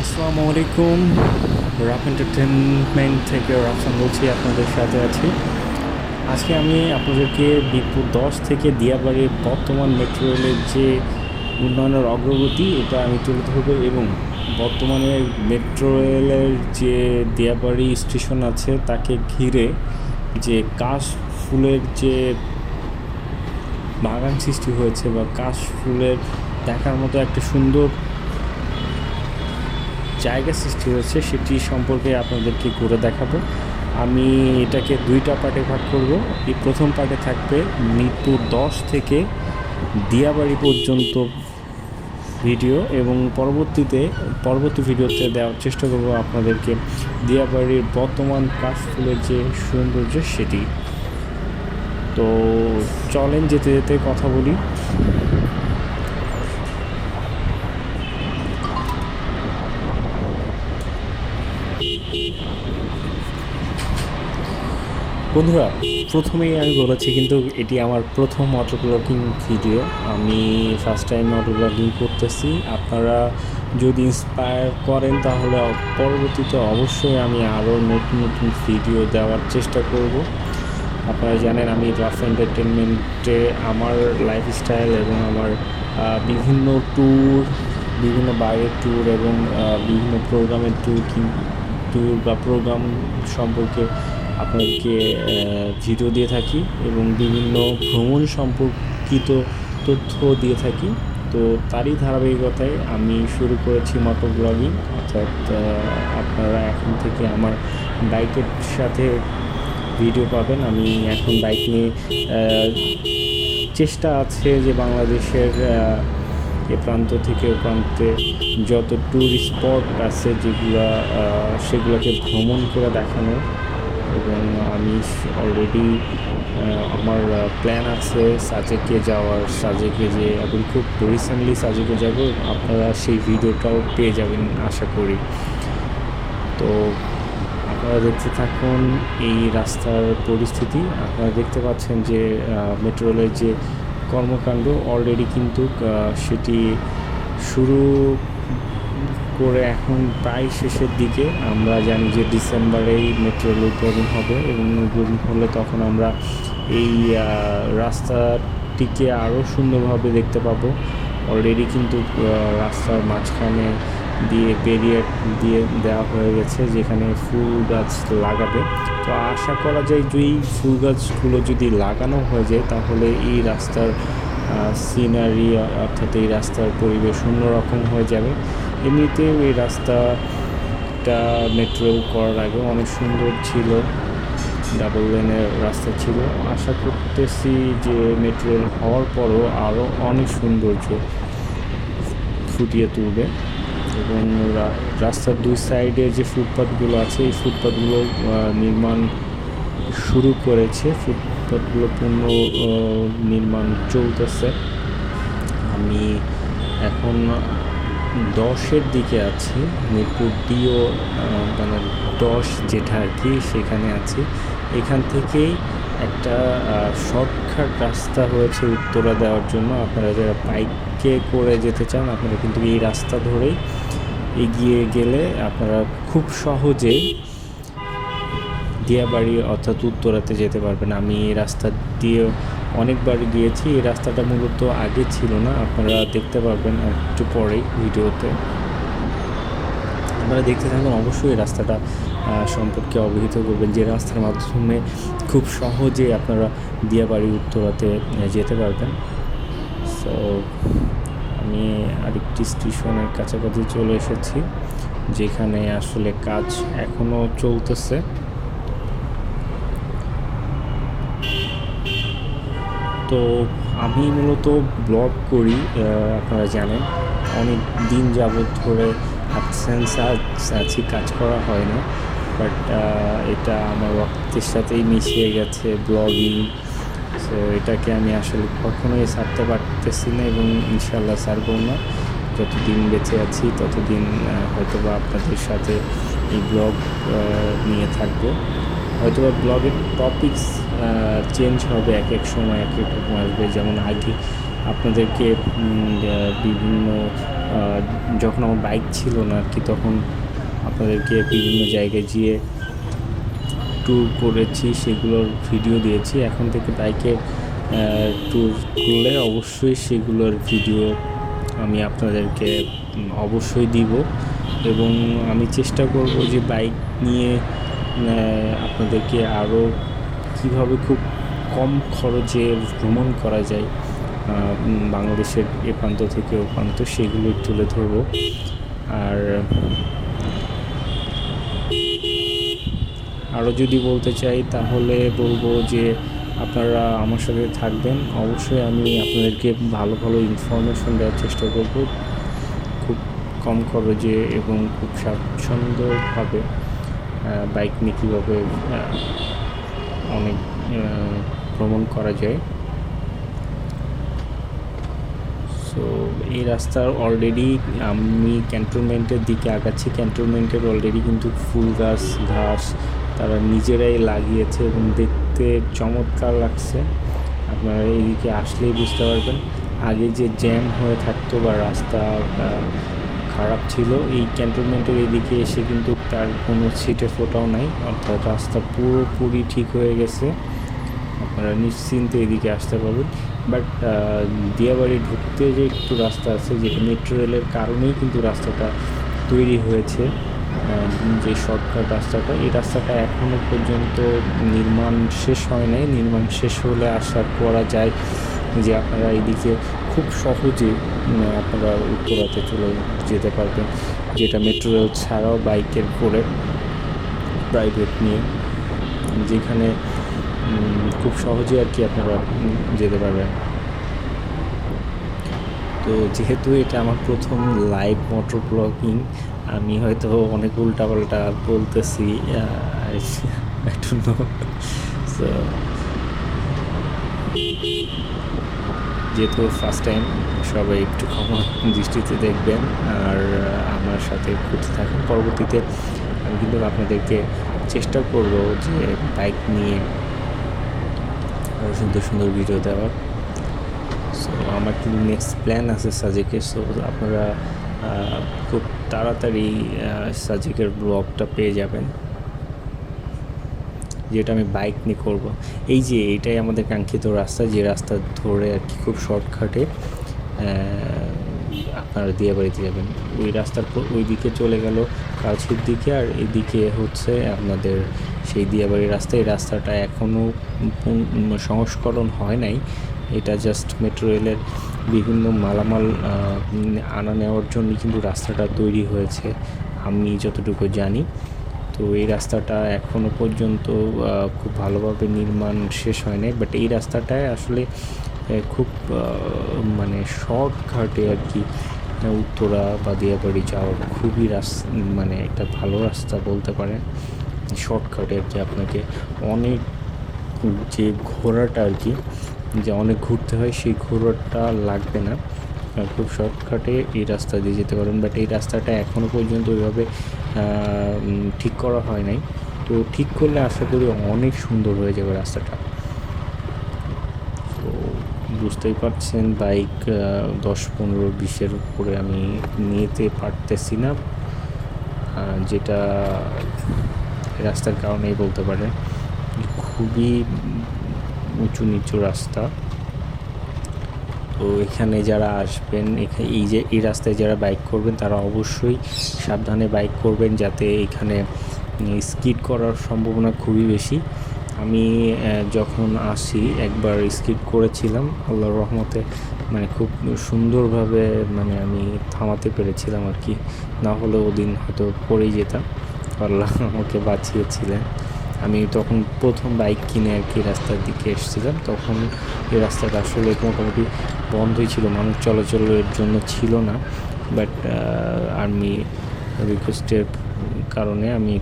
আসসালামু আলাইকুম। Rough entertainment থেকে রাফসান বলছি, আপনাদের সাথে আছি। আজকে আমি আপনাদেরকে মিরপুর 10 থেকে দিয়াবাড়ির বর্তমান মেট্রো রেলের যে উন্নয়নের অগ্রগতি এটা আমি তুলে ধরবো, এবং বর্তমানে মেট্রো রেলের যে দিয়াবাড়ি স্টেশন আছে তাকে ঘিরে যে কাশ ফুলের যে বাগান সৃষ্টি হয়েছে বা কাশ ফুলের দেখার মতো একটা সুন্দর জায়গা সৃষ্টি হয়েছে সেটি সম্পর্কে আপনাদেরকে ঘুরে দেখাবো। আমি এটাকে দুইটা পার্টে ভাগ করব। এই প্রথম পার্টে থাকবে মিরপুর 10 থেকে দিয়াবাড়ি পর্যন্ত ভিডিও, এবং পরবর্তী ভিডিওতে দেওয়ার চেষ্টা করব আপনাদেরকে দিয়াবাড়ির বর্তমান কাশফুলের যে সৌন্দর্য সেটি। তো চলেন যেতে যেতে কথা বলি। বন্ধুরা, প্রথমেই আমি বলেছি কিন্তু এটি আমার প্রথম অটো ব্লগিং ভিডিও। আমি ফার্স্ট টাইম অটো ব্লগিং করতেছি। আপনারা যদি ইন্সপায়ার করেন তাহলে পরবর্তীতে অবশ্যই আমি আরও নতুন নতুন ভিডিও দেওয়ার চেষ্টা করব। আপনারা জানেন আমি রাফ এন্টারটেনমেন্টে আমার লাইফস্টাইল এবং আমার বিভিন্ন ট্যুর, বিভিন্ন বাইরের ট্যুর এবং বিভিন্ন প্রোগ্রামের ট্যুর বা প্রোগ্রাম সম্পর্কে আপনাদেরকে ভিডিও দিয়ে থাকি এবং বিভিন্ন ভ্রমণ সম্পর্কিত তথ্য দিয়ে থাকি। তো তারই ধারাবাহিকতায় আমি শুরু করেছি মোটো ব্লগিং, অর্থাৎ আপনারা এখন থেকে আমার বাইকের সাথে ভিডিও পাবেন। আমি এখন বাইক নিয়ে চেষ্টা আছে যে বাংলাদেশের এ প্রান্ত থেকে ও প্রান্তে যত ট্যুরিস্ট স্পট আছে সেগুলোকে ভ্রমণ করে দেখানো। এবং আমি অলরেডি আমার প্ল্যান আছে সাজেকে যাওয়ার, সাজেকে যে এখন খুব রিসেন্টলি সাজেকে যাব। আপনারা সেই ভিডিওটাও পেয়ে যাবেন আশা করি। তো আপনারা দেখতে থাকুন এই রাস্তার পরিস্থিতি। আপনারা দেখতে পাচ্ছেন যে মেট্রো রেলের যে কর্মকাণ্ড অলরেডি কিন্তু সেটি শুরু করে এখন প্রায় শেষের দিকে। আমরা জানি যে ডিসেম্বরেই মেট্রো রেল উদ্বোধন হবে, এবং উদ্বোধন হলে তখন আমরা এই রাস্তাটিকে আরও সুন্দরভাবে দেখতে পাবো। অলরেডি কিন্তু রাস্তার মাঝখানে দিয়ে ব্যারিয়ার দিয়ে দেওয়া হয়ে গেছে যেখানে ফুল গাছ লাগাবে। তো আশা করা যায় যে এই ফুল গাছগুলো যদি লাগানো হয়ে যায় তাহলে এই রাস্তার সিনারি, অর্থাৎ এই রাস্তার পরিবেশ অন্যরকম হয়ে যাবে। এমনিতেও এই রাস্তাটা মেট্রো রেল করার আগে অনেক সুন্দর ছিল, ডাবল লেনের রাস্তা ছিল। আশা করতেছি যে মেট্রো রেল হওয়ার পরও আরও অনেক সৌন্দর্য ফুটিয়ে তুলবে। এবং রাস্তার দুই সাইডে যে ফুটপাথগুলো আছে এই ফুটপাথগুলো নির্মাণ শুরু করেছে, ফুটপাথগুলো পূর্ণ নির্মাণ চলতেছে। আমি এখন 10-এর দিকে আছি, মিরপুর ডিও মানে 10 যেটা আর কি সেখানে আছি। এখান থেকেই একটা শর্টকাট রাস্তা হয়েছে উত্তরা দেওয়ার জন্য। আপনারা যারা বাইকে করে যেতে চান আপনারা কিন্তু এই রাস্তা ধরেই এগিয়ে গেলে আপনারা খুব সহজেই দিয়াবাড়ি অর্থাৎ উত্তরাতে যেতে পারবেন। আমি এই রাস্তা দিয়ে অনেকবার গিয়েছি। এই রাস্তাটা মূলত আগে ছিল না, আপনারা দেখতে পারবেন একটু পরেই ভিডিওতে। আপনারা দেখতে থাকুন, অবশ্যই এই রাস্তাটা সম্পর্কে অবহিত করবেন যে রাস্তার মাধ্যমে খুব সহজে আপনারা দিয়াবাড়ি উত্তরাতে যেতে পারবেন। সো আমি আরেকটি স্টেশনের কাছাকাছি চলে এসেছি যেখানে আসলে কাজ এখনও চলতেছে। তো আমি মূলত ব্লগ করি, আপনারা জানেন অনেক দিন যাবৎ ধরে অ্যাবসেন্স আছি, কাজ করা হয় না। বাট এটা আমার রক্তের সাথেই মিশিয়ে গেছে ব্লগিং। সো এটাকে আমি আসলে কখনোই ছাড়তে পারতেছি না, এবং ইনশাল্লাহ ছাড়বো না। যতদিন বেঁচে আছি ততদিন হয়তোবা আপনাদের সাথে এই ব্লগ নিয়ে থাকবো। হয়তোবা ব্লগের টপিকস চেঞ্জ হবে, এক এক সময় এক এক রকম আসবে। যেমন আগে আপনাদেরকে বিভিন্ন যখন আমার বাইক ছিল না আর কি, তখন আপনাদেরকে বিভিন্ন জায়গায় গিয়ে ট্যুর করেছি, সেগুলোর ভিডিও দিয়েছি। এখন থেকে বাইকের ট্যুর করলে অবশ্যই সেগুলোর ভিডিও আমি আপনাদেরকে অবশ্যই দিব, এবং আমি চেষ্টা করব যে বাইক নিয়ে আপনাদেরকে আরও কীভাবে খুব কম খরচে ভ্রমণ করা যায় বাংলাদেশের এ প্রান্ত থেকে ও প্রান্ত, সেগুলো তুলে ধরব। আর আরও যদি বলতে চাই তাহলে বলবো যে আপনারা আমার সাথে থাকবেন, অবশ্যই আমি আপনাদেরকে ভালো ভালো ইনফরমেশন দেওয়ার চেষ্টা করব খুব কম খরচে এবং খুব স্বাচ্ছন্দ্যভাবে বাইক নিয়ে কীভাবে অনেক ভ্রমণ করা যায়। সো এই রাস্তার অলরেডি আমি ক্যান্টনমেন্টের দিকে আগাচ্ছি। ক্যান্টনমেন্টের অলরেডি কিন্তু ফুল গাছ ঘাস তারা নিজেরাই লাগিয়েছে এবং দেখতে চমৎকার লাগছে। আপনারা এইদিকে আসলেই বুঝতে পারবেন। আগে যে জ্যাম হয়ে থাকতো বা রাস্তা খারাপ ছিল, এই ক্যান্টনমেন্টের এদিকে এসে কিন্তু তার কোনো ছিটে ফোটাও নাই, অর্থাৎ রাস্তা পুরোপুরি ঠিক হয়ে গেছে। আপনারা নিশ্চিন্তে এদিকে আসতে পারবেন। বাট দিয়াবাড়ি ঢুকতে যে একটু রাস্তা আছে, যেটা মেট্রো রেলের কারণেই কিন্তু রাস্তাটা তৈরি হয়েছে, যে শর্টকাট রাস্তাটা, এই রাস্তাটা এখনও পর্যন্ত নির্মাণ শেষ হয় নাই। নির্মাণ শেষ হলে আশা করা যায় যে আপনারা এইদিকে খুব সহজে আপনারা উত্তরাতে চলে যেতে পারবেন, যেটা মেট্রো রেল ছাড়াও বাইকের করে প্রাইভেট নিয়ে, যেখানে খুব সহজে আর কি আপনারা যেতে পারবেন। তো যেহেতু এটা আমার প্রথম লাইভ মোটর ব্লগিং, আমি হয়তো অনেক উল্টাপাল্টা বলতেছি, সো যেহেতু ফার্স্ট টাইম, সবাই একটু ক্ষমা দৃষ্টিতে দেখবেন আর আমার সাথে ঘুরতে থাকুন। পরবর্তীতে আমি কিন্তু আপনাদেরকে চেষ্টা করব যে বাইক নিয়ে আরও সুন্দর সুন্দর ভিডিও দেওয়ার। সো আমার কিন্তু নেক্সট প্ল্যান আছে সাজেকের। সো আপনারা খুব তাড়াতাড়ি সাজেকের ব্লগটা পেয়ে যাবেন, যেটা আমি বাইক নিয়ে করব। এই যে এটাই আমাদের কাঙ্ক্ষিত রাস্তা, যে রাস্তা ধরে আর কি খুব শর্টকাটে আপনারা দিয়াবাড়িতে যাবেন। ওই রাস্তার ওই দিকে চলে গেল কালচির দিকে, আর এদিকে হচ্ছে আপনাদের সেই দিয়াবাড়ির রাস্তা। এই রাস্তাটা এখনও সংস্করণ হয় নাই, এটা জাস্ট মেট্রো রেলের বিভিন্ন মালামাল আনা নেওয়ার জন্য কিন্তু রাস্তাটা তৈরি হয়েছে আমি যতটুকু জানি। তো এই রাস্তাটা এখনও পর্যন্ত খুব ভালোভাবে নির্মাণ শেষ হয় নাই, বাট এই রাস্তাটায় আসলে খুব মানে শর্টকাটে আর কি উত্তরা বা দিয়াবাড়ি যাওয়ার খুবই মানে একটা ভালো রাস্তা বলতে পারেন। শর্টকাটে আর কি আপনাকে অনেক যে ঘোরাটা আর কি, যে অনেক ঘুরতে হয়, সেই ঘোরাটা লাগবে না, খুব শর্টকাটে এই রাস্তা দিয়ে যেতে পারেন। বাট এই রাস্তাটা এখনও পর্যন্ত ওইভাবে ঠিক করা হয় নাই, তো ঠিক করলে আশা করি অনেক সুন্দর হয়ে যাবে রাস্তাটা। তো বুঝতেই পারছেন বাইক 10-15-20-এর উপরে আমি নিতে পারতেছি না, যেটা রাস্তার কারণেই বলতে পারেন। খুবই উঁচু নিচু রাস্তা। তো এখানে যারা আসবেন, এই রাস্তায় যারা বাইক করবেন তারা অবশ্যই সাবধানে বাইক করবেন, যাতে এখানে স্কিড করার সম্ভাবনা খুবই বেশি। আমি যখন আসি একবার স্কিড করেছিলাম, আল্লাহর রহমতে মানে খুব সুন্দরভাবে মানে আমি থামাতে পেরেছিলাম আর কি, না হলে ওদিন হয়তো পড়েই যেতাম। আল্লাহ আমাকে বাঁচিয়েছিলেন। আমি তখন প্রথম বাইক কিনে আর কি রাস্তার দিকে এসেছিলাম, তখন এই রাস্তাটা আসলে মোটামুটি বন্ধই ছিল, মানুষ চলাচলের জন্য ছিল না। বাট আর্মি রিকোয়েস্টের কারণে আমি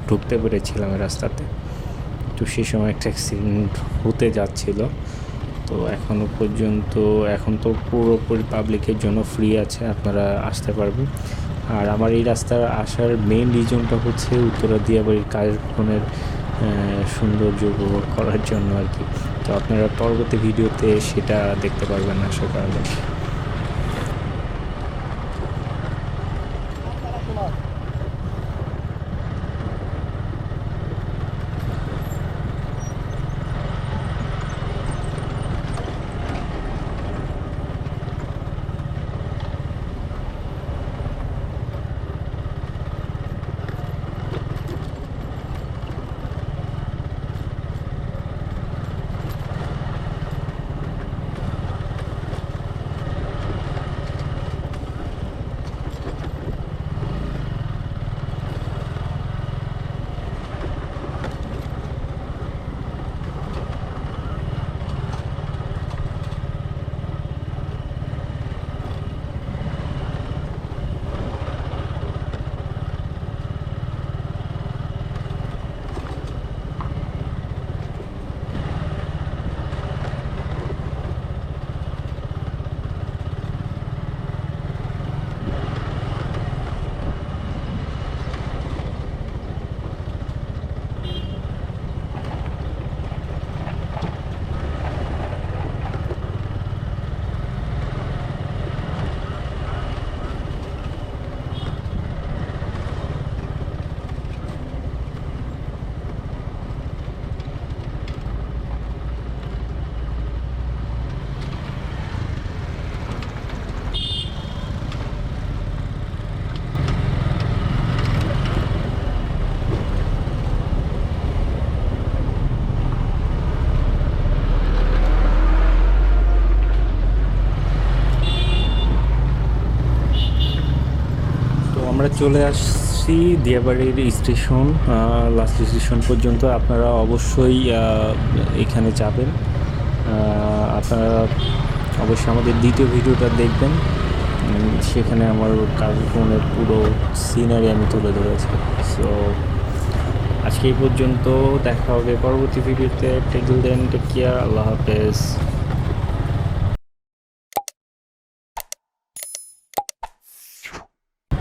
ঢুকতে পেরেছিলাম এই রাস্তাতে। তো সেই সময় একটা অ্যাক্সিডেন্ট হতে যাচ্ছিল। তো এখনও পর্যন্ত এখন তো পুরোপুরি পাবলিকের জন্য ফ্রি আছে, আপনারা আসতে পারবেন। আর আমার এই রাস্তার আসার মেইন রিজনটা হচ্ছে উত্তরা দিয়াবাড়ির কাশবনের সৌন্দর্য উপভোগ করার জন্য আর কি। তো আপনারা পরবর্তী ভিডিওতে সেটা দেখতে পারবেন আশা করা যায়। আমরা চলে আসছি দিয়াবাড়ির স্টেশন, লাস্ট স্টেশন পর্যন্ত। আপনারা অবশ্যই এখানে যাবেন। আপনারা অবশ্যই আমাদের দ্বিতীয় ভিডিওটা দেখবেন, সেখানে আমার কার্যক্রমের পুরো সিনারি আমি তুলে ধরেছি। সো আজকে এই পর্যন্ত, দেখা হবে পরবর্তী ভিডিওতে। টিল দেন টেক কেয়ার, আল্লাহ হাফেজ।